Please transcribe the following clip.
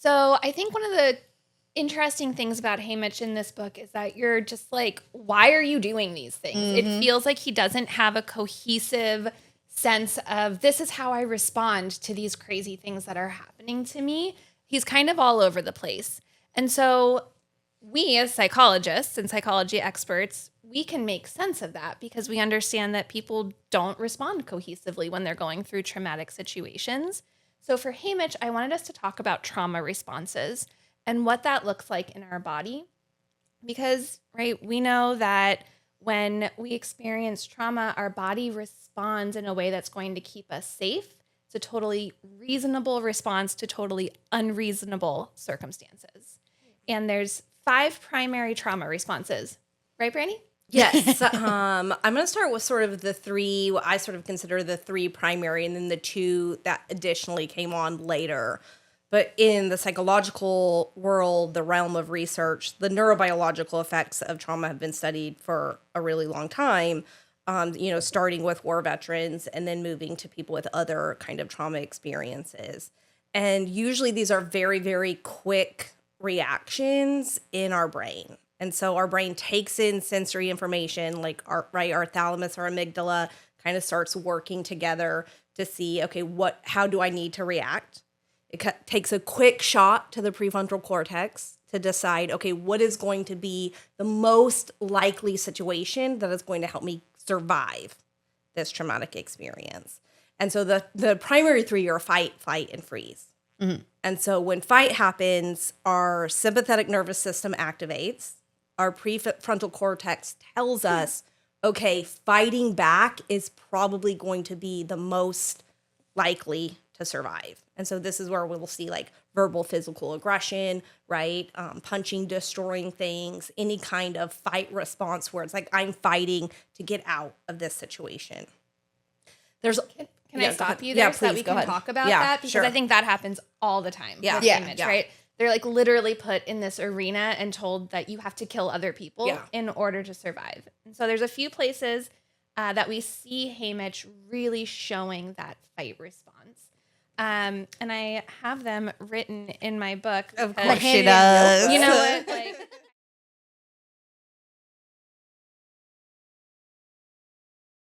So I think one of the interesting things about Haymitch in this book is that you're just like, why are you doing these things? It feels like he doesn't have a cohesive sense of this is how I respond to these crazy things that are happening to me. He's kind of all over the place. And so we as psychologists and psychology experts, we can make sense of that because we understand that people don't respond cohesively when they're going through traumatic situations. So for Haymitch, I wanted us to talk about trauma responses and what that looks like in our body. Because, right, we know that when we experience trauma, our body responds in a way that's going to keep us safe. It's a totally reasonable response to totally unreasonable circumstances. And there's 5 primary trauma responses. Right, Brandi? Yes. I'm going to start with sort of the 3, what I sort of consider the 3 primary, and then the 2 that additionally came on later. But in the psychological world, the realm of research, the neurobiological effects of trauma have been studied for a really long time, starting with war veterans and then moving to people with other kind of trauma experiences. And usually these are very, very quick reactions in our brain. And so our brain takes in sensory information, like our thalamus or amygdala kind of starts working together to see, okay, how do I need to react? It takes a quick shot to the prefrontal cortex to decide, okay, what is going to be the most likely situation that is going to help me survive this traumatic experience. And so the primary 3 are fight, flight, and freeze. Mm-hmm. And so when fight happens, our sympathetic nervous system activates. Our prefrontal cortex tells us, okay, fighting back is probably going to be the most likely to survive. And so this is where we'll see like verbal, physical aggression, right? Punching, destroying things, any kind of fight response where it's like, I'm fighting to get out of this situation. Can I stop you there so that we can talk about that? Because I think that happens all the time with Haymitch, right? They're like literally put in this arena and told that you have to kill other people in order to survive. And so there's a few places that we see Haymitch really showing that fight response. And I have them written in my book. Of course she does. You know what?